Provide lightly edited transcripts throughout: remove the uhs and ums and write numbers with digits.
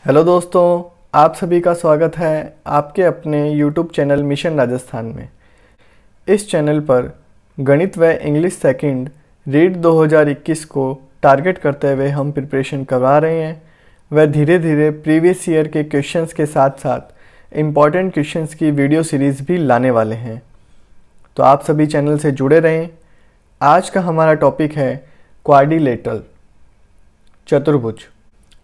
Hello दोस्तों, आप सभी का स्वागत है आपके अपने YouTube चैनल मिशन राजस्थान में। इस चैनल पर गणित व इंग्लिश सेकंड रीड 2021 को टारगेट करते हुए हम प्रिपरेशन करवा रहे हैं व धीरे धीरे प्रीवियस ईयर के क्वेश्चंस के साथ साथ इम्पॉर्टेंट क्वेश्चंस की वीडियो सीरीज़ भी लाने वाले हैं। तो आप सभी चैनल से जुड़े रहें। आज का हमारा टॉपिक है क्वाड्रिलेटरल, चतुर्भुज।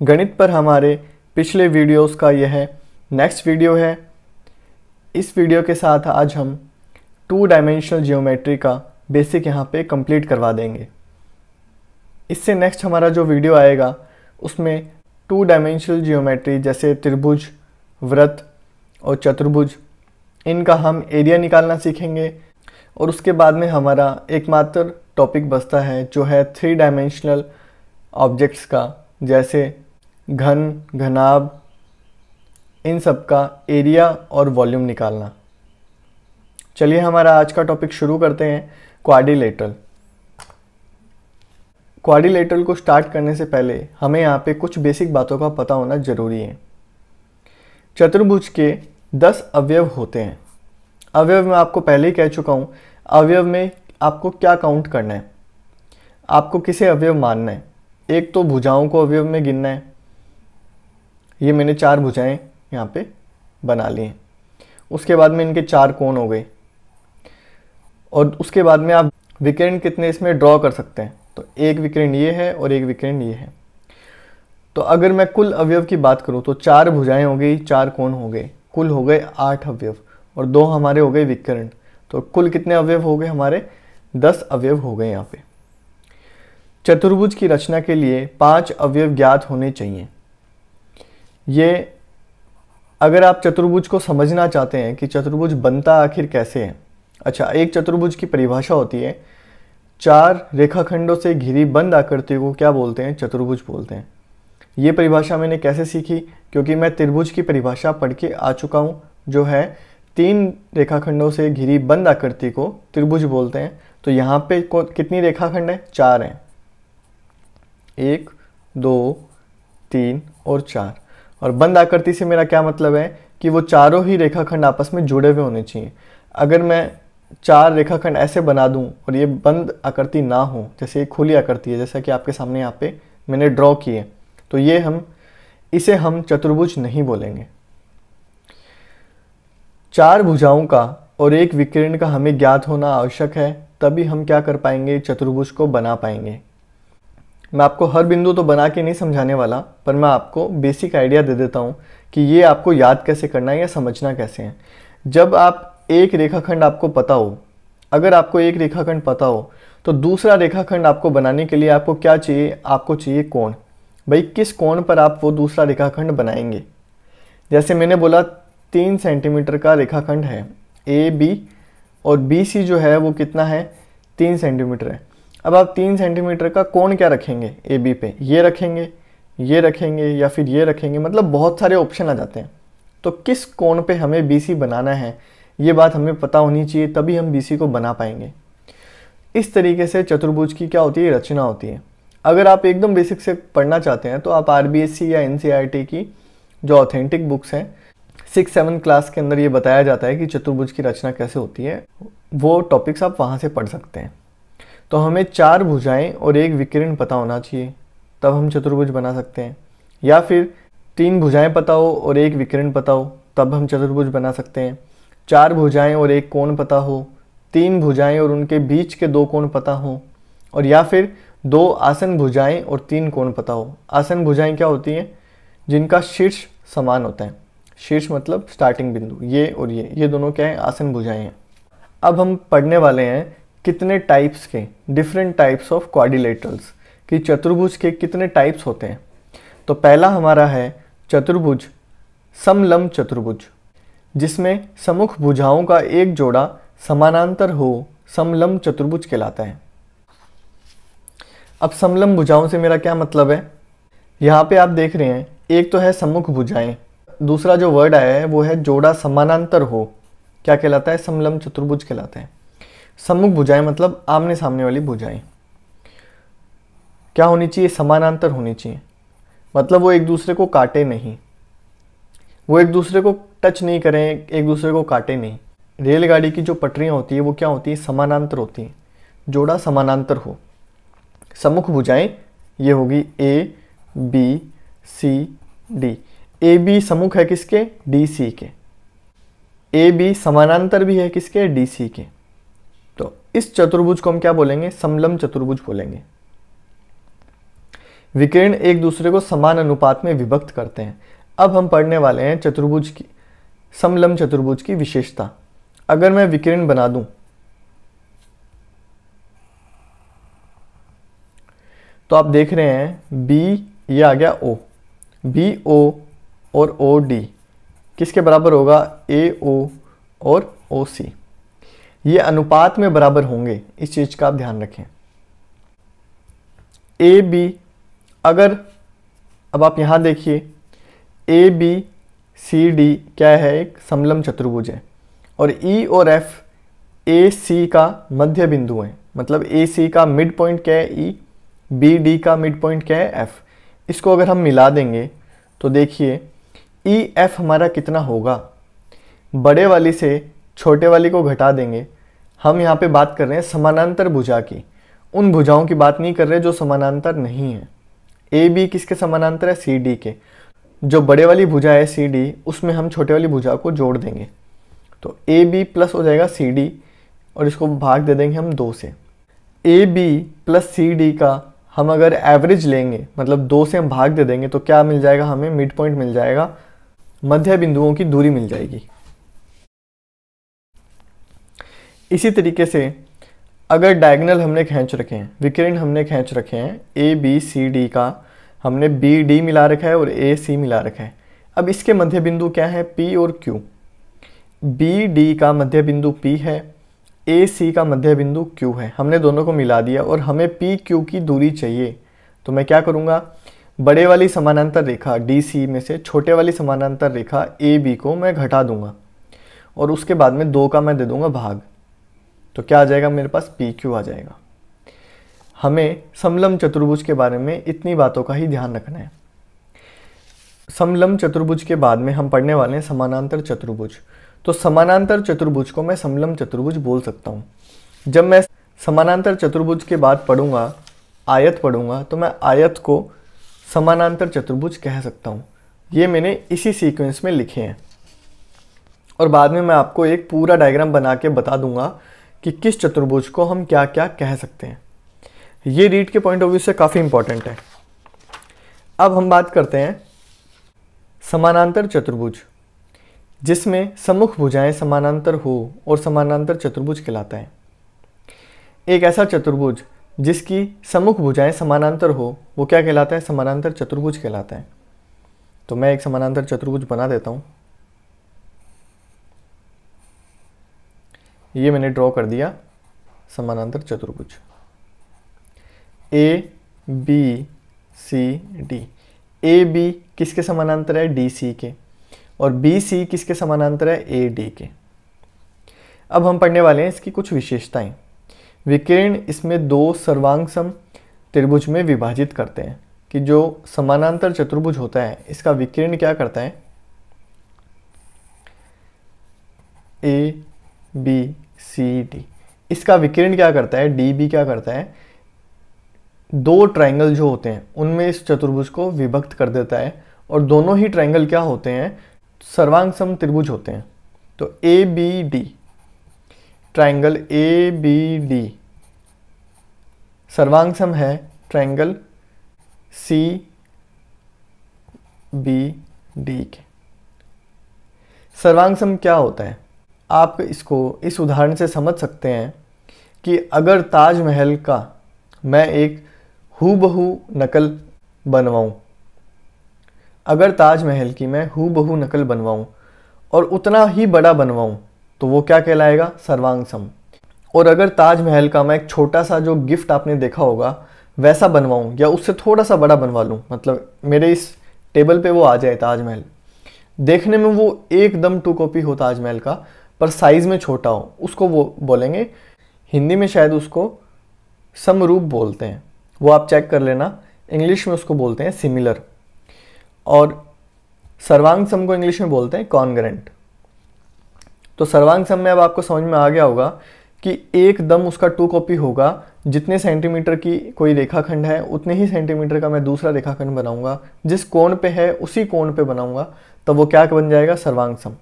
गणित पर हमारे पिछले वीडियोस का यह नेक्स्ट वीडियो है। इस वीडियो के साथ आज हम 2 डायमेंशनल जियोमेट्री का बेसिक यहाँ पे कंप्लीट करवा देंगे। इससे नेक्स्ट हमारा जो वीडियो आएगा उसमें 2 डायमेंशनल जियोमेट्री जैसे त्रिभुज, वृत्त और चतुर्भुज, इनका हम एरिया निकालना सीखेंगे। और उसके बाद में हमारा एकमात्र टॉपिक बचता है जो है 3 डायमेंशनल ऑब्जेक्ट्स का, जैसे घन, घनाभ, इन सब का एरिया और वॉल्यूम निकालना। चलिए हमारा आज का टॉपिक शुरू करते हैं, क्वाड्रिलेटरल। क्वाड्रिलेटरल को स्टार्ट करने से पहले हमें यहाँ पे कुछ बेसिक बातों का पता होना जरूरी है। चतुर्भुज के 10 अवयव होते हैं। अवयव मैं आपको पहले ही कह चुका हूँ, अवयव में आपको क्या काउंट करना है, आपको किसे अवयव मानना है। एक तो भुजाओं को अवयव में गिनना है। ये मैंने 4 भुजाएं यहाँ पे बना ली हैं। उसके बाद में इनके 4 कोण हो गए और उसके बाद में आप विकर्ण कितने इसमें ड्रॉ कर सकते हैं। तो एक विकर्ण ये है और एक विकर्ण ये है। तो अगर मैं कुल अवयव की बात करूँ तो 4 भुजाएं हो गई, 4 कोण हो गए, कुल हो गए 8 अवयव और 2 हमारे हो गए विकर्ण। तो कुल कितने अवयव हो गए हमारे? 10 अवयव हो गए यहाँ पे। चतुर्भुज की रचना के लिए 5 अवयव ज्ञात होने चाहिए। ये अगर आप चतुर्भुज को समझना चाहते हैं कि चतुर्भुज बनता आखिर कैसे है। अच्छा, एक चतुर्भुज की परिभाषा होती है, 4 रेखाखंडों से घिरी बंद आकृति को क्या बोलते हैं? चतुर्भुज बोलते हैं। ये परिभाषा मैंने कैसे सीखी? क्योंकि मैं त्रिभुज की परिभाषा पढ़ के आ चुका हूँ, जो है 3 रेखाखंडों से घिरी बंद आकृति को त्रिभुज बोलते हैं। तो यहाँ पे कितनी रेखाखंड है? 4 हैं, 1, 2, 3 और 4। और बंद आकृति से मेरा क्या मतलब है कि वो चारों ही रेखाखंड आपस में जुड़े हुए होने चाहिए। अगर मैं 4 रेखाखंड ऐसे बना दूं और ये बंद आकृति ना हो, जैसे ये खुली आकृति है, जैसा कि आपके सामने यहाँ पे मैंने ड्रॉ की है, तो इसे हम चतुर्भुज नहीं बोलेंगे। 4 भुजाओं का और एक विकर्ण का हमें ज्ञात होना आवश्यक है, तभी हम क्या कर पाएंगे? चतुर्भुज को बना पाएंगे। मैं आपको हर बिंदु तो बना के नहीं समझाने वाला, पर मैं आपको बेसिक आइडिया दे देता हूँ कि ये आपको याद कैसे करना है या समझना कैसे है। जब आप एक रेखाखंड आपको पता हो, अगर आपको एक रेखाखंड पता हो तो दूसरा रेखाखंड आपको बनाने के लिए आपको क्या चाहिए? आपको चाहिए कोण। भाई किस कोण पर आप वो दूसरा रेखाखंड बनाएंगे? जैसे मैंने बोला 3 सेंटीमीटर का रेखाखंड है ए बी, और बी सी जो है वो कितना है? 3 सेंटीमीटर है। अब आप 3 सेंटीमीटर का कोण क्या रखेंगे? ए बी पे ये रखेंगे, ये रखेंगे या फिर ये रखेंगे, मतलब बहुत सारे ऑप्शन आ जाते हैं। तो किस कोण पे हमें बी सी बनाना है, ये बात हमें पता होनी चाहिए, तभी हम बी सी को बना पाएंगे। इस तरीके से चतुर्भुज की क्या होती है? रचना होती है। अगर आप एकदम बेसिक से पढ़ना चाहते हैं तो आप RBSC या NCERT की जो ऑथेंटिक बुक्स हैं, 6-7 क्लास के अंदर ये बताया जाता है कि चतुर्भुज की रचना कैसे होती है, वो टॉपिक्स आप वहाँ से पढ़ सकते हैं। तो हमें 4 भुजाएं और एक विकर्ण पता होना चाहिए, तब हम चतुर्भुज बना सकते हैं। या फिर 3 भुजाएं पता हो और एक विकर्ण पता हो, तब हम चतुर्भुज बना सकते हैं। 4 भुजाएं और एक कोण पता हो, 3 भुजाएं और उनके बीच के 2 कोण पता हो, और या फिर 2 आसन भुजाएं और 3 कोण पता हो। आसन भुजाएं क्या होती हैं? जिनका शीर्ष समान होता है। शीर्ष मतलब स्टार्टिंग बिंदु, ये और ये दोनों क्या है? आसन भुजाएं हैं। अब हम पढ़ने वाले हैं कितने टाइप्स के, डिफरेंट टाइप्स ऑफ क्वाड्रिलेटरल्स, कि चतुर्भुज के कितने टाइप्स होते हैं। तो पहला हमारा है चतुर्भुज समलंब चतुर्भुज, जिसमें सम्मुख भुजाओं का एक जोड़ा समानांतर हो, समलंब चतुर्भुज कहलाता है। अब समलंब भुजाओं से मेरा क्या मतलब है? यहाँ पे आप देख रहे हैं, एक तो है सम्मुख भुजाएं, दूसरा जो वर्ड आया है वो है जोड़ा समानांतर हो, क्या कहलाता है? समलंब चतुर्भुज कहलाता है। सम्मुख भुजाएं मतलब आमने सामने वाली भुजाएं क्या होनी चाहिए? समानांतर होनी चाहिए, मतलब वो एक दूसरे को काटे नहीं। वो एक दूसरे को टच नहीं करें, एक दूसरे को काटे नहीं। रेलगाड़ी की जो पटरियाँ होती है वो क्या होती है, समानांतर होती हैं, जोड़ा समानांतर हो। सम्मुख भुजाएं ये होगी A B C D. A B सम्मुख है किसके, डी सी के। ए बी समानांतर भी है किसके, डी सी के। तो इस चतुर्भुज को हम क्या बोलेंगे, समलंब चतुर्भुज बोलेंगे। विकिरण एक दूसरे को समान अनुपात में विभक्त करते हैं। अब हम पढ़ने वाले हैं चतुर्भुज की, समलंब चतुर्भुज की विशेषता। अगर मैं विकिरण बना दूं तो आप देख रहे हैं बी, ये आ गया ओ, बी ओ और ओ डी किसके बराबर होगा, ए ओ और ओ सी। ये अनुपात में बराबर होंगे, इस चीज का आप ध्यान रखें। ए बी, अगर अब आप यहां देखिए ए बी सी डी क्या है, एक समलंब चतुर्भुज है, और ई और एफ ए सी का मध्य बिंदु है। मतलब ए सी का मिड पॉइंट क्या है, ई, बी डी का मिड पॉइंट क्या है, एफ। इसको अगर हम मिला देंगे तो देखिए ई एफ हमारा कितना होगा, बड़े वाली से छोटे वाली को घटा देंगे। हम यहाँ पे बात कर रहे हैं समानांतर भुजा की, उन भुजाओं की बात नहीं कर रहे जो समानांतर नहीं है। ए बी किसके समानांतर है, सी डी के। जो बड़े वाली भुजा है सी डी, उसमें हम छोटे वाली भुजा को जोड़ देंगे तो ए बी प्लस हो जाएगा सी डी, और इसको भाग दे देंगे हम 2 से। A B plus C D का हम अगर एवरेज लेंगे, मतलब 2 से हम भाग दे देंगे तो क्या मिल जाएगा, हमें मिड पॉइंट मिल जाएगा, मध्य बिंदुओं की दूरी मिल जाएगी। इसी तरीके से अगर डायगोनल हमने खींच रखे हैं, विकिरण हमने खींच रखे हैं, ए बी सी डी का हमने बी डी मिला रखा है और ए सी मिला रखा है। अब इसके मध्य बिंदु क्या है, पी और क्यू। बी डी का मध्य बिंदु पी है, ए सी का मध्य बिंदु क्यू है। हमने दोनों को मिला दिया और हमें पी क्यू की दूरी चाहिए, तो मैं क्या करूँगा, बड़े वाली समानांतर रेखा डी सी में से छोटे वाली समानांतर रेखा ए बी को मैं घटा दूंगा और उसके बाद में 2 का मैं दे दूंगा भाग, तो क्या आ जाएगा मेरे पास, पी क्यू आ जाएगा। हमें समलंब चतुर्भुज के बारे में इतनी बातों का ही ध्यान रखना है। समलंब चतुर्भुज के बाद में हम पढ़ने वाले हैं समानांतर चतुर्भुज। तो समानांतर चतुर्भुज को मैं समलंब चतुर्भुज बोल सकता हूँ। जब मैं समानांतर चतुर्भुज के बाद पढ़ूंगा, आयत पढ़ूंगा, तो मैं आयत को समानांतर चतुर्भुज कह सकता हूँ। ये मैंने इसी सीक्वेंस में लिखे हैं और बाद में मैं आपको एक पूरा डायग्राम बना के बता दूंगा कि किस चतुर्भुज को हम क्या क्या कह सकते हैं। ये रीड के पॉइंट ऑफ व्यू से काफ़ी इंपॉर्टेंट है। अब हम बात करते हैं समानांतर चतुर्भुज, जिसमें सम्मुख भुजाएं समानांतर हो और समानांतर चतुर्भुज कहलाता है। एक ऐसा चतुर्भुज जिसकी सम्मुख भुजाएं समानांतर हो वो क्या कहलाता है, समानांतर चतुर्भुज कहलाता है। तो मैं एक समानांतर चतुर्भुज बना देता हूं। ये मैंने ड्रॉ कर दिया समानांतर चतुर्भुज। A B C D, A B किसके समानांतर है, डी सी के, और बी सी किसके समानांतर है, ए डी के। अब हम पढ़ने वाले हैं इसकी कुछ विशेषताएं। विकिरण इसमें 2 सर्वांगसम त्रिभुज में विभाजित करते हैं कि जो समानांतर चतुर्भुज होता है इसका विकिरण क्या करता है, ए बी सी डी, इसका विकिरण क्या करता है, डी बी क्या करता है, 2 ट्रायंगल जो होते हैं उनमें इस चतुर्भुज को विभक्त कर देता है। और दोनों ही ट्रायंगल क्या होते हैं, सर्वांगसम त्रिभुज होते हैं। तो A B D, triangle A B D सर्वांगसम है ट्रायंगल सी बी डी के। सर्वांगसम क्या होता है, आप इसको इस उदाहरण से समझ सकते हैं कि अगर ताजमहल का मैं एक हूबहू नकल बनवाऊं, अगर ताजमहल की मैं हूबहू नकल बनवाऊं और उतना ही बड़ा बनवाऊं तो वो क्या कहलाएगा, सर्वांगसम। और अगर ताजमहल का मैं एक छोटा सा जो गिफ्ट आपने देखा होगा वैसा बनवाऊं या उससे थोड़ा सा बड़ा बनवा लूं, मतलब मेरे इस टेबल पे वो आ जाए ताजमहल, देखने में वो एकदम 2 कॉपी हो ताजमहल का पर साइज में छोटा हो, उसको वो बोलेंगे, हिंदी में शायद उसको समरूप बोलते हैं, वो आप चेक कर लेना। इंग्लिश में उसको बोलते हैं सिमिलर। और सर्वांग सम को इंग्लिश में बोलते हैं कॉन्ग्रेंट। तो सर्वांग सम में अब आपको समझ में आ गया होगा कि एकदम उसका 2 कॉपी होगा। जितने सेंटीमीटर की कोई रेखाखंड है उतने ही सेंटीमीटर का मैं दूसरा रेखाखंड बनाऊंगा, जिस कोण पे है उसी कोण पे बनाऊंगा, तब वो क्या बन जाएगा, सर्वांग सम।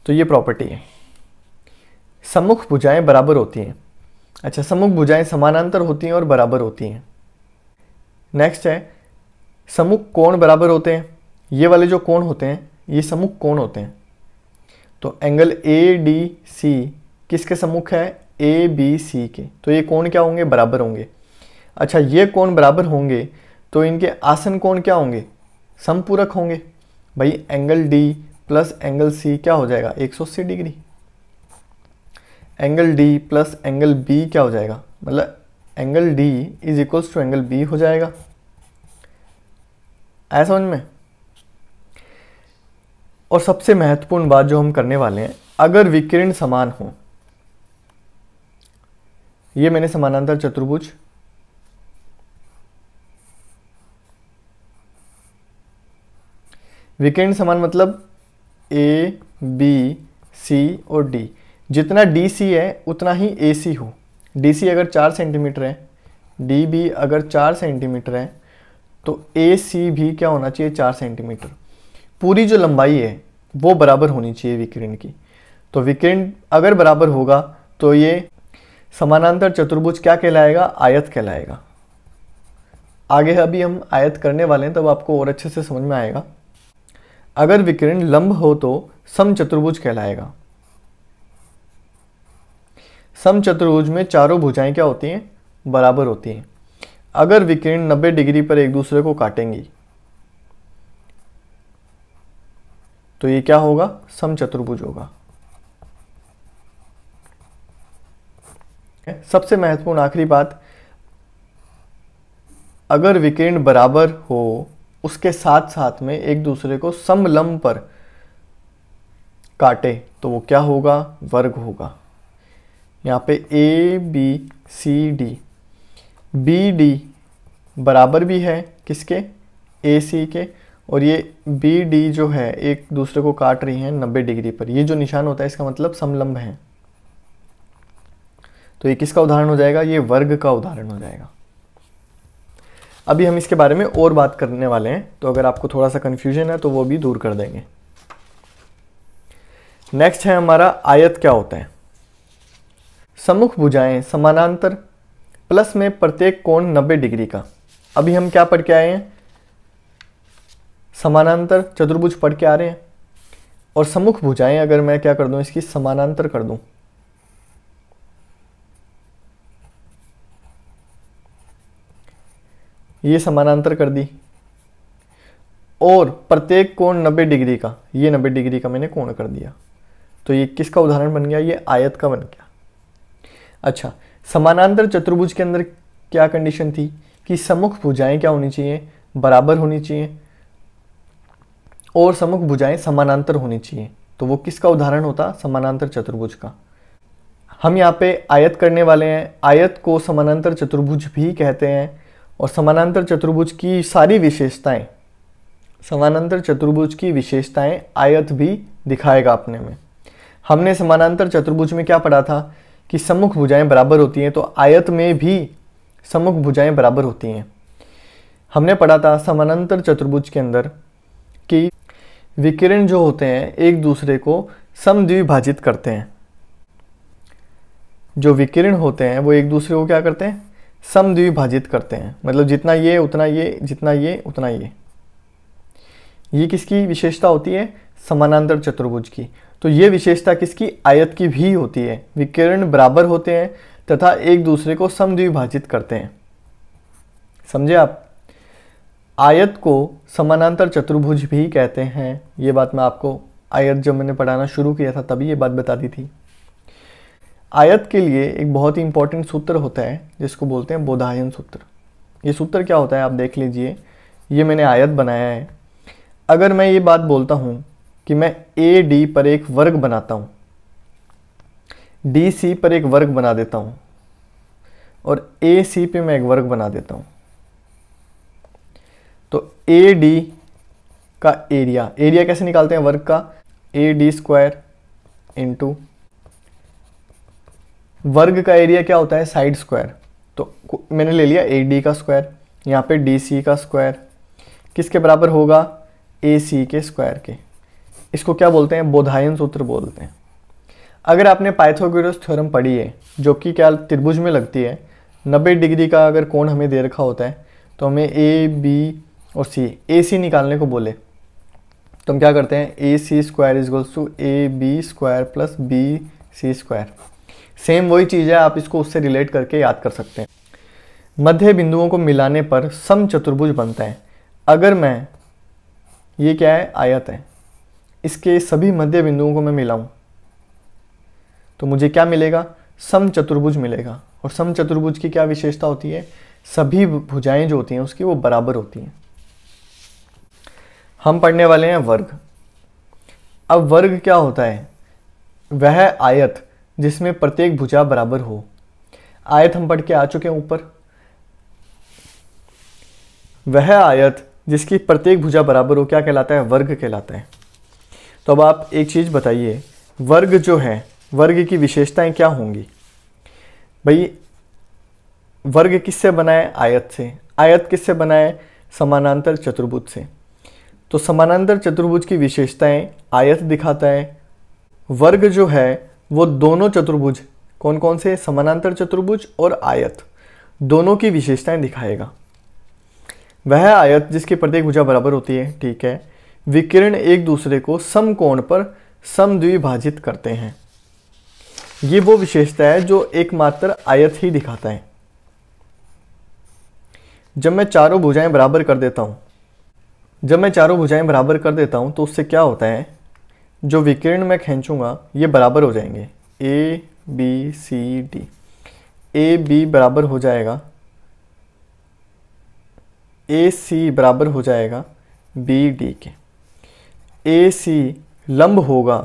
तो ये प्रॉपर्टी है। सम्मुख भुजाएं बराबर होती हैं। अच्छा, सम्मुख भुजाएं समानांतर होती हैं और बराबर होती हैं। नेक्स्ट है सम्मुख कोण बराबर होते हैं। ये वाले जो कोण होते हैं ये सम्मुख कोण होते हैं। तो एंगल ए डी सी किसके सम्मुख है, ए बी सी के। तो ये कोण क्या होंगे, बराबर होंगे। अच्छा, ये कोण बराबर होंगे तो इनके आसन कोण क्या होंगे, समपूरक होंगे। भाई angle D plus angle C क्या हो जाएगा, 180 degree. Angle D plus angle B क्या हो जाएगा, मतलब angle D is equals to angle B हो जाएगा। ऐसा समझ में। और सबसे महत्वपूर्ण बात जो हम करने वाले हैं, अगर विकिरण समान हो, ये मैंने समानांतर चतुर्भुज, विकिरण समान मतलब ए बी सी और डी, जितना डी सी है उतना ही ए सी हो। डी सी अगर 4 सेंटीमीटर है, डी बी अगर 4 सेंटीमीटर है, तो ए सी भी क्या होना चाहिए, 4 सेंटीमीटर। पूरी जो लंबाई है वो बराबर होनी चाहिए विकिरण की। तो विकिरण अगर बराबर होगा तो ये समानांतर चतुर्भुज क्या कहलाएगा, आयत कहलाएगा। आगे अभी हम आयत करने वाले हैं तब आपको और अच्छे से समझ में आएगा। अगर विकिरण लंब हो तो समचतुर्भुज कहलाएगा। समचतुर्भुज में चारों भुजाएं क्या होती हैं, बराबर होती हैं। अगर विकिरण 90 डिग्री पर एक दूसरे को काटेंगी तो ये क्या होगा, समचतुर्भुज होगा। सबसे महत्वपूर्ण आखिरी बात, अगर विकिरण बराबर हो उसके साथ साथ में एक दूसरे को समलंब पर काटे तो वो क्या होगा, वर्ग होगा। यहाँ पे A B C D, B D बराबर भी है किसके, ए सी के, और ये बी डी जो है एक दूसरे को काट रही हैं 90 डिग्री पर। ये जो निशान होता है इसका मतलब समलंब है। तो ये किसका उदाहरण हो जाएगा, ये वर्ग का उदाहरण हो जाएगा। अभी हम इसके बारे में और बात करने वाले हैं, तो अगर आपको थोड़ा सा कंफ्यूजन है तो वो भी दूर कर देंगे। नेक्स्ट है हमारा आयत क्या होता है। सम्मुख भुजाएं समानांतर प्लस में प्रत्येक कोण 90 डिग्री का। अभी हम क्या पढ़ के आए हैं, समानांतर चतुर्भुज पढ़ के आ रहे हैं। और सम्मुख भुजाएं अगर मैं क्या कर दूं, इसकी समानांतर कर दूं, ये समानांतर कर दी, और प्रत्येक कोण 90 डिग्री का, ये 90 डिग्री का मैंने कोण कर दिया, तो ये किसका उदाहरण बन गया, ये आयत का बन गया। अच्छा, समानांतर चतुर्भुज के अंदर क्या कंडीशन थी कि सम्मुख भुजाएं क्या होनी चाहिए, बराबर होनी चाहिए, और सम्मुख भुजाएं समानांतर होनी चाहिए। तो वो किसका उदाहरण होता, समानांतर चतुर्भुज का। हम यहाँ पे आयत करने वाले हैं। आयत को समानांतर चतुर्भुज भी कहते हैं, और समानांतर चतुर्भुज की सारी विशेषताएं, समानांतर चतुर्भुज की विशेषताएं आयत भी दिखाएगा अपने में। हमने समानांतर चतुर्भुज में क्या पढ़ा था कि सम्मुख भुजाएं बराबर होती हैं, तो आयत में भी सम्मुख भुजाएं बराबर होती हैं। हमने पढ़ा था समानांतर चतुर्भुज के अंदर कि विकिरण जो होते हैं एक दूसरे को समद्विभाजित करते हैं। जो विकिरण होते हैं वो एक दूसरे को क्या करते हैं, समद्विभाजित करते हैं। मतलब जितना ये उतना ये, जितना ये उतना ये। ये किसकी विशेषता होती है, समानांतर चतुर्भुज की। तो ये विशेषता किसकी, आयत की भी होती है। विकिरण बराबर होते हैं तथा एक दूसरे को समद्विभाजित करते हैं। समझे आप। आयत को समानांतर चतुर्भुज भी कहते हैं। ये बात मैं आपको आयत जब मैंने पढ़ाना शुरू किया था तभी ये बात बता दी थी। आयत के लिए एक बहुत ही इंपॉर्टेंट सूत्र होता है जिसको बोलते हैं बोधायन सूत्र। ये सूत्र क्या होता है आप देख लीजिए। ये मैंने आयत बनाया है। अगर मैं ये बात बोलता हूँ कि मैं ए डी पर एक वर्ग बनाता हूँ, डी सी पर एक वर्ग बना देता हूँ, और ए सी पे मैं एक वर्ग बना देता हूँ, तो ए डी का एरिया, एरिया कैसे निकालते हैं वर्ग का, ए डी स्क्वायर इंटू वर्ग का एरिया क्या होता है साइड स्क्वायर, तो मैंने ले लिया ए डी का स्क्वायर, यहाँ पे डी सी का स्क्वायर किसके बराबर होगा, ए सी के स्क्वायर के। इसको क्या बोलते हैं, बोधायन सूत्र बोलते हैं। अगर आपने पाइथागोरस थ्योरम पढ़ी है जो कि क्या त्रिभुज में लगती है, 90 डिग्री का अगर कोण हमें दे रखा होता है तो हमें ए बी और सी, ए सी निकालने को बोले तो हम क्या करते हैं, A C square equals to A B square plus B C square. Same वही चीज़ है, आप इसको उससे रिलेट करके याद कर सकते हैं। मध्य बिंदुओं को मिलाने पर समचतुर्भुज बनता है। अगर मैं, ये क्या है आयत है, इसके सभी मध्य बिंदुओं को मैं मिलाऊं तो मुझे क्या मिलेगा, समचतुर्भुज मिलेगा। और समचतुर्भुज की क्या विशेषता होती है, सभी भुजाएं जो होती हैं उसकी वो बराबर होती हैं। हम पढ़ने वाले हैं वर्ग। अब वर्ग क्या होता है, वह आयत जिसमें प्रत्येक भुजा बराबर हो। आयत हम पढ़ के आ चुके हैं ऊपर, वह आयत जिसकी प्रत्येक भुजा बराबर हो क्या कहलाता है, वर्ग कहलाता है। तो अब आप एक चीज बताइए, वर्ग जो है, वर्ग की विशेषताएं क्या होंगी भाई। वर्ग किससे बना है, आयत से। आयत किससे बना है, समानांतर चतुर्भुज से। तो समानांतर चतुर्भुज की विशेषताएं आयत दिखाता है। वर्ग जो है वो दोनों चतुर्भुज, कौन कौन से, समानांतर चतुर्भुज और आयत, दोनों की विशेषताएं दिखाएगा। वह आयत जिसकी प्रत्येक भुजा बराबर होती है, ठीक है, विकिरण एक दूसरे को समकोण पर समद्विभाजित करते हैं। ये वो विशेषता है जो एकमात्र आयत ही दिखाता है। जब मैं चारों भुजाएं बराबर कर देता हूं, तो उससे क्या होता है, जो विकिरण मैं खींचूंगा ये बराबर हो जाएंगे, A B C D. A B बराबर हो जाएगा, ए सी बराबर हो जाएगा बी डी के। ए सी लंब होगा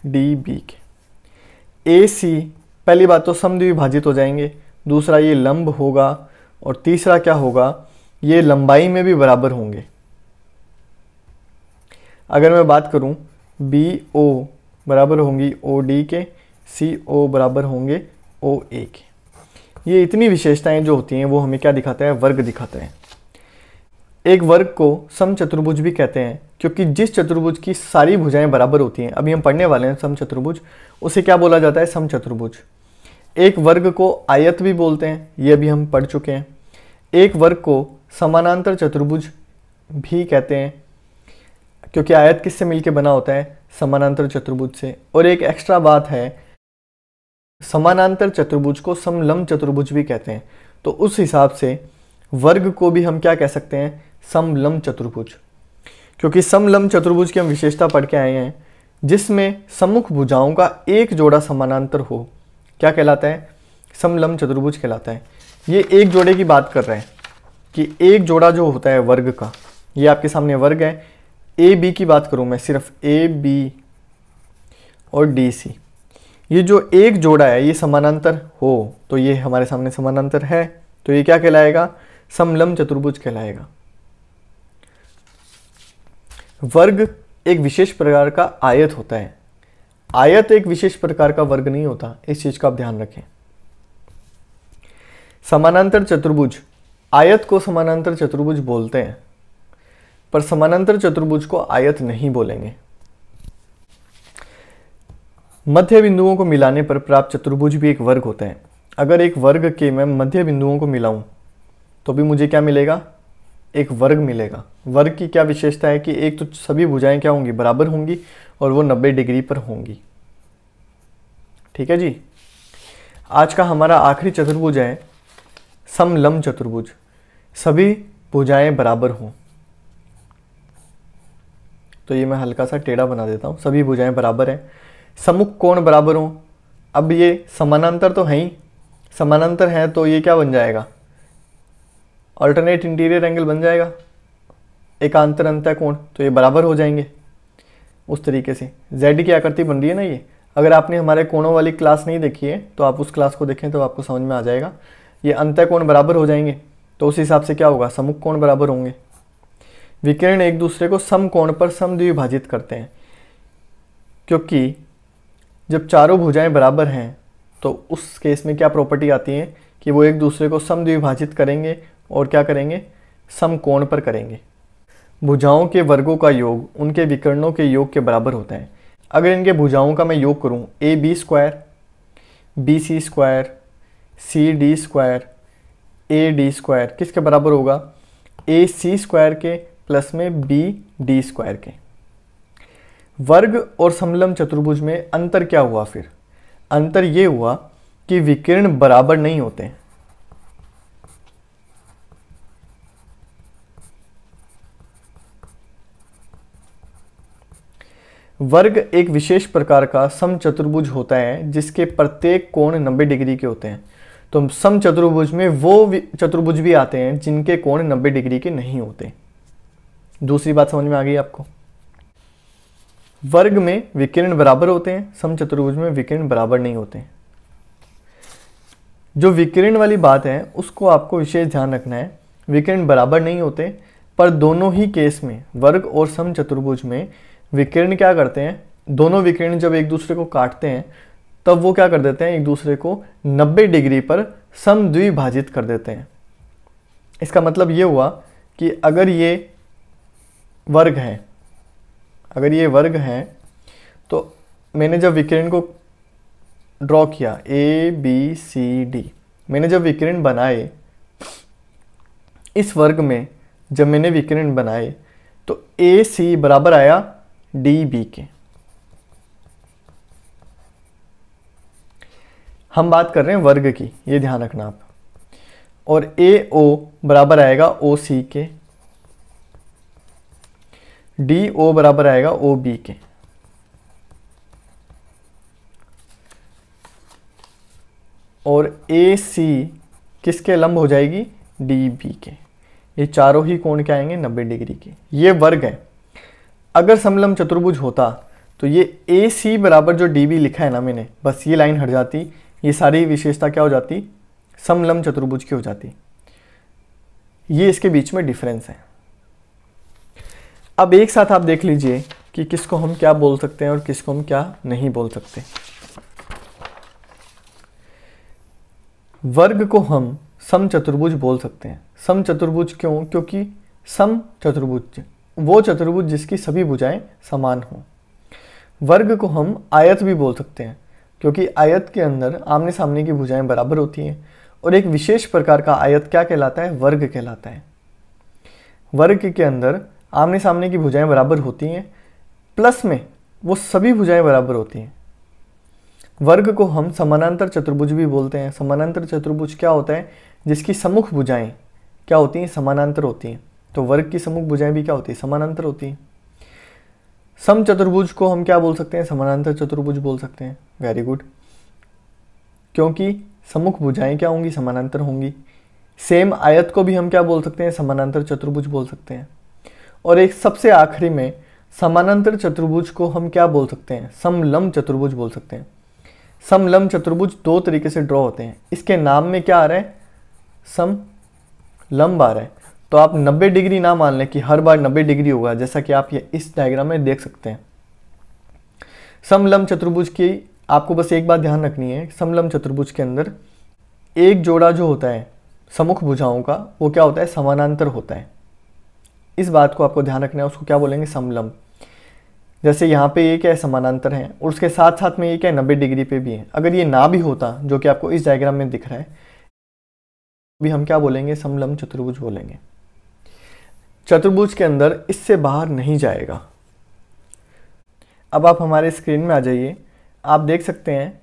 डी बी के। ए सी पहली बात तो समद्विभाजित हो जाएंगे, दूसरा ये लंब होगा, और तीसरा क्या होगा, ये लंबाई में भी बराबर होंगे। अगर मैं बात करूं, बी ओ बराबर होंगी ओ डी के, सी ओ बराबर होंगे ओ ए के। ये इतनी विशेषताएं जो होती हैं वो हमें क्या दिखाता है, वर्ग दिखाता है। एक वर्ग को समचतुर्भुज भी कहते हैं क्योंकि जिस चतुर्भुज की सारी भुजाएं बराबर होती हैं, अभी हम पढ़ने वाले हैं समचतुर्भुज, उसे क्या बोला जाता है, समचतुर्भुज। एक वर्ग को आयत भी बोलते हैं, ये भी हम पढ़ चुके हैं। एक वर्ग को समानांतर चतुर्भुज भी कहते हैं क्योंकि आयत किससे मिलकर बना होता है, समानांतर चतुर्भुज से। और एक एक्स्ट्रा बात है, समानांतर चतुर्भुज को समलंब चतुर्भुज भी कहते हैं। तो उस हिसाब से वर्ग को भी हम क्या कह सकते हैं, समलंब चतुर्भुज। क्योंकि समलंब चतुर्भुज की हम विशेषता पढ़ के आए हैं, जिसमें सम्मुख भुजाओं का एक जोड़ा समानांतर हो, क्या कहलाता है, समलंब चतुर्भुज कहलाता है। ये एक जोड़े की बात कर रहे हैं कि एक जोड़ा जो होता है वर्ग का, ये आपके सामने वर्ग है। ए बी की बात करूं मैं, सिर्फ ए बी और डी सी, ये जो एक जोड़ा है ये समानांतर हो, तो ये हमारे सामने समानांतर है, तो ये क्या कहलाएगा, समलंब चतुर्भुज कहलाएगा। वर्ग एक विशेष प्रकार का आयत होता है, आयत एक विशेष प्रकार का वर्ग नहीं होता, इस चीज का आप ध्यान रखें। समानांतर चतुर्भुज, आयत को समानांतर चतुर्भुज बोलते हैं, पर समानांतर चतुर्भुज को आयत नहीं बोलेंगे। मध्य बिंदुओं को मिलाने पर प्राप्त चतुर्भुज भी एक वर्ग होता है। अगर एक वर्ग के मैं मध्य बिंदुओं को मिलाऊं तो भी मुझे क्या मिलेगा, एक वर्ग मिलेगा। वर्ग की क्या विशेषता है कि एक तो सभी भुजाएं क्या होंगी, बराबर होंगी, और वो 90 डिग्री पर होंगी। ठीक है जी। आज का हमारा आखिरी चतुर्भुज है समलंब चतुर्भुज, सभी भुजाएं बराबर हों। तो ये मैं हल्का सा टेढ़ा बना देता हूं, सभी भुजाएं बराबर हैं, सम्मुख कोण बराबर हों। अब ये समानांतर तो है ही, समानांतर है तो ये क्या बन जाएगा, अल्टरनेट इंटीरियर एंगल बन जाएगा, एकांतर अंतः कोण, तो ये बराबर हो जाएंगे। उस तरीके से जेड की आकृति बन रही है ना ये। अगर आपने हमारे कोणों वाली क्लास नहीं देखी है तो आप उस क्लास को देखें तो आपको समझ में आ जाएगा। ये अंतः कोण बराबर हो जाएंगे, तो उस हिसाब से क्या होगा, सम्मुख कोण बराबर होंगे। विकिरण एक दूसरे को समकोण पर समद्विभाजित करते हैं, क्योंकि जब चारों भुजाएं बराबर हैं तो उस केस में क्या प्रॉपर्टी आती है कि वो एक दूसरे को समद्विभाजित करेंगे और क्या करेंगे, समकोण पर करेंगे। भुजाओं के वर्गों का योग उनके विकर्णों के योग के बराबर होता है। अगर इनके भुजाओं का मैं योग करूं, A B square, B C square, C D square, A D square किसके बराबर होगा, ए सी स्क्वायर के प्लस में बी डी स्क्वायर के। वर्ग और समलंब चतुर्भुज में अंतर क्या हुआ फिर, अंतर ये हुआ कि विकिरण बराबर नहीं होते। वर्ग एक विशेष प्रकार का समचतुर्भुज होता है जिसके प्रत्येक कोण 90 डिग्री के होते हैं। तो समचतुर्भुज में वो चतुर्भुज भी आते हैं जिनके कोण 90 डिग्री के नहीं होते। दूसरी बात समझ में आ गई आपको। वर्ग में विकिरण बराबर होते हैं, समचतुर्भुज में विकिरण बराबर नहीं होते। जो विकिरण वाली बात है उसको आपको विशेष ध्यान रखना है। विकिरण बराबर नहीं होते, पर दोनों ही केस में वर्ग और समचतुर्भुज में विकिरण क्या करते हैं, दोनों विकिरण जब एक दूसरे को काटते हैं तब वो क्या कर देते हैं, एक दूसरे को 90 डिग्री पर समद्विभाजित कर देते हैं। इसका मतलब ये हुआ कि अगर ये वर्ग है, अगर ये वर्ग है तो मैंने जब विकिरण को ड्रॉ किया ए बी सी डी, मैंने जब विकिरण बनाए इस वर्ग में, जब मैंने विकिरण बनाए तो ए सी बराबर आया डी बी के। हम बात कर रहे हैं वर्ग की, ये ध्यान रखना आप। और ए ओ बराबर आएगा ओ सी के, डी ओ बराबर आएगा ओ बी के। और ए सी किसके लंब हो जाएगी, डी बी के। ये चारों ही कोण क्या आएंगे, 90 डिग्री के। ये वर्ग है। अगर समलंब चतुर्भुज होता तो ये ए सी बराबर जो डी बी लिखा है ना मैंने, बस ये लाइन हट जाती, ये सारी विशेषता क्या हो जाती, समलंब चतुर्भुज की हो जाती। ये इसके बीच में डिफरेंस है। अब एक साथ आप देख लीजिए कि किसको हम क्या बोल सकते हैं और किसको हम क्या नहीं बोल सकते। वर्ग को हम समचतुर्भुज बोल सकते हैं। समचतुर्भुज क्यों, क्योंकि समचतुर्भुज वो चतुर्भुज जिसकी सभी भुजाएं समान हों। वर्ग को हम आयत भी बोल सकते हैं, क्योंकि आयत के अंदर आमने सामने की भुजाएं बराबर होती हैं। और एक विशेष प्रकार का आयत क्या कहलाता है, वर्ग कहलाता है। वर्ग के अंदर आमने सामने की भुजाएं बराबर होती हैं, प्लस में वो सभी भुजाएं बराबर होती हैं। वर्ग को हम समानांतर चतुर्भुज भी बोलते हैं। समानांतर चतुर्भुज क्या होता है, जिसकी सम्मुख भुजाएं क्या होती हैं, समानांतर होती हैं। तो वर्ग की सम्मुख भुजाएं भी क्या होती है, समानांतर होती हैं। समचतुर्भुज को हम क्या बोल सकते हैं, समानांतर चतुर्भुज बोल सकते हैं। वेरी गुड, क्योंकि सम्मुख भुजाएं क्या होंगी, समानांतर होंगी। सेम आयत को भी हम क्या बोल सकते हैं, समानांतर चतुर्भुज बोल सकते हैं। और एक सबसे आखिरी में समानांतर चतुर्भुज को हम क्या बोल सकते हैं, समलंब चतुर्भुज बोल सकते हैं। समलंब चतुर्भुज दो तरीके से ड्रॉ होते हैं। इसके नाम में क्या आ रहा है, समलंब आ रहा है। तो आप 90 डिग्री ना मान लें कि हर बार 90 डिग्री होगा, जैसा कि आप ये इस डायग्राम में देख सकते हैं। समलंब चतुर्भुज की आपको बस एक बात ध्यान रखनी है, समलंब चतुर्भुज के अंदर एक जोड़ा जो होता है सम्मुख भुजाओं का, वो क्या होता है, समानांतर होता है। इस बात को आपको ध्यान रखना है, उसको क्या बोलेंगे, समलंब। जैसे यहाँ पे ये क्या है, समानांतर है, और उसके साथ साथ में ये क्या है, 90 डिग्री पे भी है। अगर ये ना भी होता, जो कि आपको इस डायग्राम में दिख रहा है, भी हम क्या बोलेंगे, समलंब चतुर्भुज बोलेंगे। चतुर्भुज के अंदर इससे बाहर नहीं जाएगा। अब आप हमारे स्क्रीन में आ जाइए, आप देख सकते हैं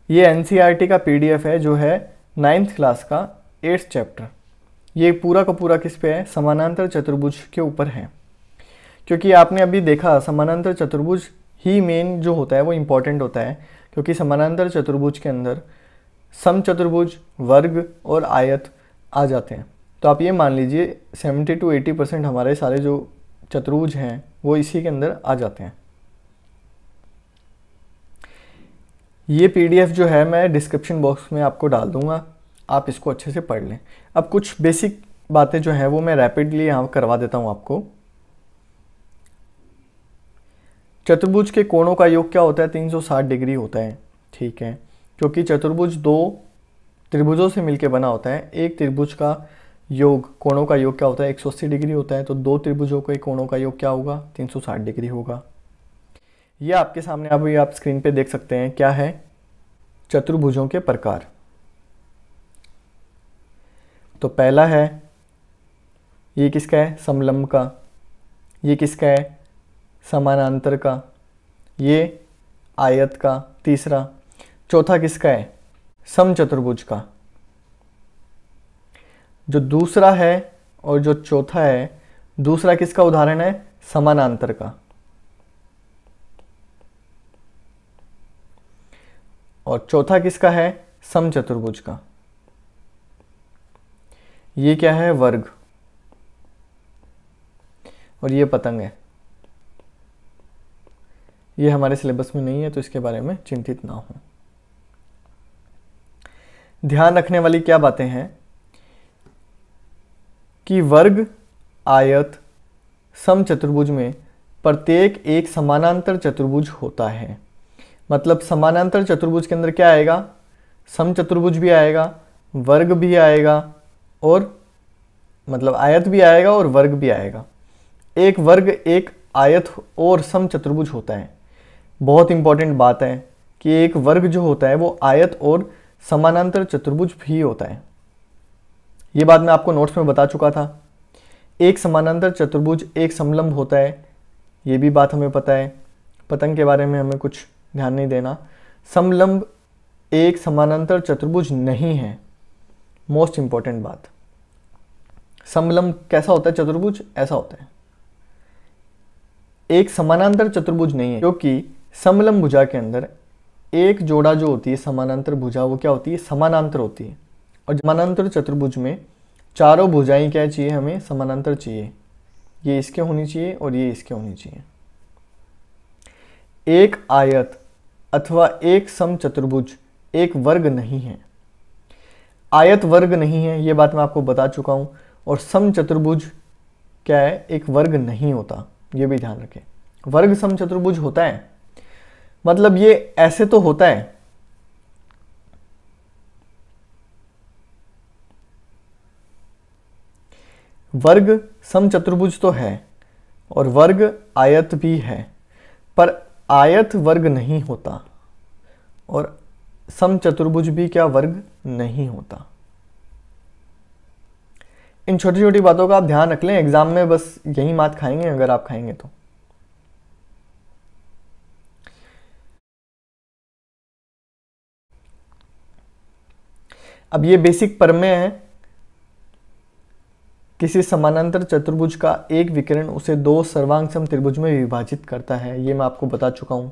ये एनसीईआरटी का पीडीएफ है, जो है 9th क्लास का 8th चैप्टर। ये पूरा का पूरा किस पे है, समानांतर चतुर्भुज के ऊपर है। क्योंकि आपने अभी देखा समानांतर चतुर्भुज ही मेन जो होता है वो इम्पॉर्टेंट होता है, क्योंकि समानांतर चतुर्भुज के अंदर समचतुर्भुज, वर्ग और आयत आ जाते हैं। तो आप ये मान लीजिए 70 to 80% हमारे सारे जो चतुर्भुज हैं वो इसी के अंदर आ जाते हैं। ये पीडीएफ जो है मैं डिस्क्रिप्शन बॉक्स में आपको डाल दूंगा, आप इसको अच्छे से पढ़ लें। अब कुछ बेसिक बातें जो हैं वो मैं रैपिडली यहाँ करवा देता हूँ आपको। चतुर्भुज के कोणों का योग क्या होता है? 360 डिग्री होता है, ठीक है, क्योंकि चतुर्भुज दो त्रिभुजों से मिलकर बना होता है। एक त्रिभुज का योग, कोणों का योग क्या होता है? 180 डिग्री होता है। तो दो त्रिभुजों के कोणों का योग क्या होगा? 360 डिग्री होगा। ये आपके सामने अभी आप स्क्रीन पे देख सकते हैं। क्या है? चतुर्भुजों के प्रकार। तो पहला है, ये किसका है? समलंब का। ये किसका है? समानांतर का। ये आयत का। तीसरा। चौथा किसका है? समचतुर्भुज का। जो दूसरा है और जो चौथा है, दूसरा किसका उदाहरण है? समानांतर का। और चौथा किसका है? समचतुर्भुज का। ये क्या है? वर्ग। और ये पतंग है। ये हमारे सिलेबस में नहीं है तो इसके बारे में चिंतित ना हो। ध्यान रखने वाली क्या बातें हैं कि वर्ग, आयत, समचतुर्भुज में प्रत्येक एक समानांतर चतुर्भुज होता है। मतलब समानांतर चतुर्भुज के अंदर क्या आएगा? समचतुर्भुज भी आएगा, वर्ग भी आएगा, और मतलब आयत भी आएगा और वर्ग भी आएगा। एक वर्ग, एक आयत और समचतुर्भुज होता है। बहुत इंपॉर्टेंट बात है कि एक वर्ग जो होता है वो आयत और समानांतर चतुर्भुज भी होता है। ये बात मैं आपको नोट्स में बता चुका था। एक समानांतर चतुर्भुज एक समलंब होता है, ये भी बात हमें पता है। पतंग के बारे में हमें कुछ ध्यान नहीं देना। समलंब एक समानांतर चतुर्भुज नहीं है। मोस्ट इंपॉर्टेंट बात, समलंब कैसा होता है? चतुर्भुज ऐसा होता है, एक समानांतर चतुर्भुज नहीं है। क्योंकि समलंब भुजा के अंदर एक जोड़ा जो होती है समानांतर भुजा, वो क्या होती है? समानांतर होती है। और समानांतर चतुर्भुज में चारों भुजाएं क्या चाहिए? हमें समानांतर चाहिए। ये इसके होनी चाहिए और ये इसके होनी चाहिए। एक आयत अथवा एक समचतुर्भुज एक वर्ग नहीं है। आयत वर्ग नहीं है, ये बात मैं आपको बता चुका हूं। और समचतुर्भुज क्या है? एक वर्ग नहीं होता, ये भी ध्यान रखें। वर्ग समचतुर्भुज होता है, मतलब ये ऐसे तो होता है, वर्ग समचतुर्भुज तो है और वर्ग आयत भी है, पर आयत वर्ग नहीं होता और समचतुर्भुज भी क्या? वर्ग नहीं होता। इन छोटी छोटी बातों का आप ध्यान रख लें, एग्जाम में बस यही बात खाएंगे अगर आप खाएंगे तो। अब ये बेसिक प्रमेय है। किसी समानांतर चतुर्भुज का एक विकर्ण उसे दो सर्वांग सम त्रिभुज में विभाजित करता है, ये मैं आपको बता चुका हूं।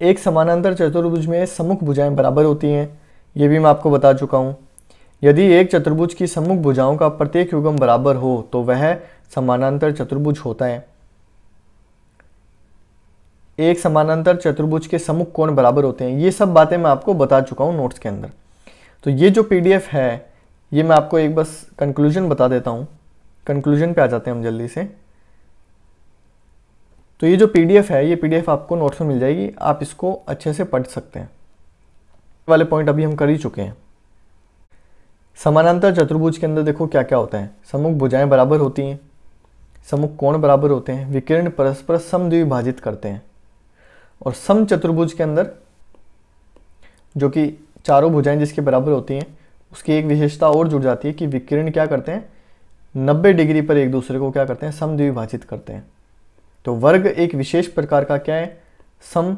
एक समानांतर चतुर्भुज में सम्मुख भुजाएं बराबर होती हैं, ये भी मैं आपको बता चुका हूं। यदि एक चतुर्भुज की सम्मुख भुजाओं का प्रत्येक युग्म बराबर हो तो वह समानांतर चतुर्भुज होता है। एक समानांतर चतुर्भुज के सम्मुख कोण बराबर होते हैं, ये सब बातें मैं आपको बता चुका हूं नोट्स के अंदर। तो ये जो पीडीएफ है, ये मैं आपको एक बस कंक्लूजन बता देता हूं। कंक्लूजन पे आ जाते हैं हम जल्दी से। तो ये जो पीडीएफ है, ये पीडीएफ आपको नोट्स में मिल जाएगी, आप इसको अच्छे से पढ़ सकते हैं। वाले पॉइंट अभी हम कर ही चुके हैं। समानांतर चतुर्भुज के अंदर देखो क्या क्या होता है। सम्मुख भुजाएं बराबर होती हैं, सम्मुख कोण बराबर होते हैं, विकर्ण परस्पर समद्विभाजित करते हैं। और सम चतुर्भुज के अंदर जो कि चारों भुजाएं जिसके बराबर होती हैं, उसकी एक विशेषता और जुड़ जाती है कि विकर्ण क्या करते हैं? 90 डिग्री पर एक दूसरे को क्या करते हैं? समद्विभाजित करते हैं। तो वर्ग एक विशेष प्रकार का क्या है? सम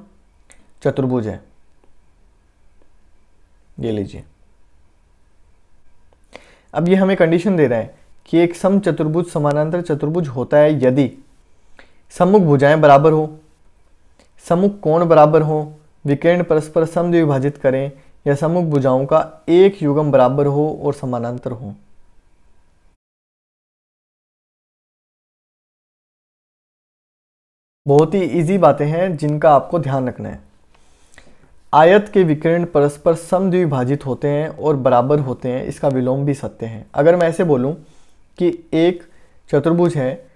चतुर्भुज है। ये लीजिए। अब ये हमें कंडीशन दे रहा है कि एक सम चतुर्भुज समानांतर चतुर्भुज होता है यदि सम्मुख भुजाएं बराबर हो, सम्मुख कोण बराबर हो, विकर्ण परस्पर समद्विभाजित करें, या सम्मुख भुजाओं का एक युग्म बराबर हो और समानांतर हो। बहुत ही इजी बातें हैं जिनका आपको ध्यान रखना है। आयत के विकर्ण परस्पर समद्विभाजित होते हैं और बराबर होते हैं, इसका विलोम भी सत्य है। अगर मैं ऐसे बोलूं कि एक चतुर्भुज है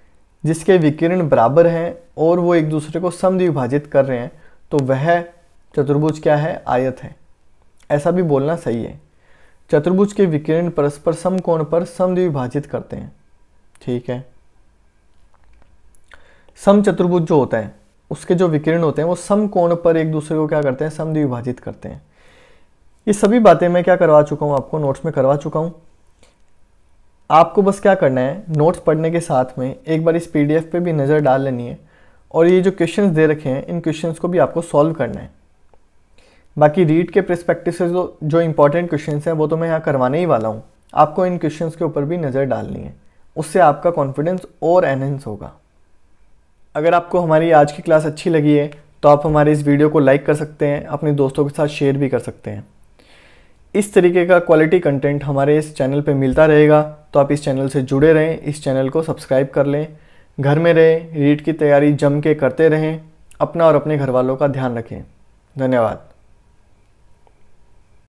जिसके विकर्ण बराबर हैं और वो एक दूसरे को समद्विभाजित कर रहे हैं, तो वह चतुर्भुज क्या है? आयत है। ऐसा भी बोलना सही है। चतुर्भुज के विकर्ण परस्पर समकोण पर समद्विभाजित करते हैं। ठीक है। समचतुर्भुज जो होता है उसके जो विकर्ण होते हैं वो समकोण पर एक दूसरे को क्या करते हैं? समद्विभाजित करते हैं। ये सभी बातें मैं क्या करवा चुका हूँ, आपको नोट्स में करवा चुका हूँ। आपको बस क्या करना है, नोट्स पढ़ने के साथ में एक बार इस पीडीएफ पे भी नज़र डाल लेनी है और ये जो क्वेश्चंस दे रखे हैं इन क्वेश्चंस को भी आपको सॉल्व करना है। बाकी रीड के पर्सपेक्टिव से जो इंपॉर्टेंट क्वेश्चंस हैं वो तो मैं यहाँ करवाने ही वाला हूँ। आपको इन क्वेश्चंस के ऊपर भी नज़र डालनी है, उससे आपका कॉन्फिडेंस और एनहेंस होगा। अगर आपको हमारी आज की क्लास अच्छी लगी है तो आप हमारे इस वीडियो को लाइक कर सकते हैं, अपने दोस्तों के साथ शेयर भी कर सकते हैं। इस तरीके का क्वालिटी कंटेंट हमारे इस चैनल पे मिलता रहेगा, तो आप इस चैनल से जुड़े रहें, इस चैनल को सब्सक्राइब कर लें। घर में रहें, रीड की तैयारी जम के करते रहें, अपना और अपने घर वालों का ध्यान रखें। धन्यवाद।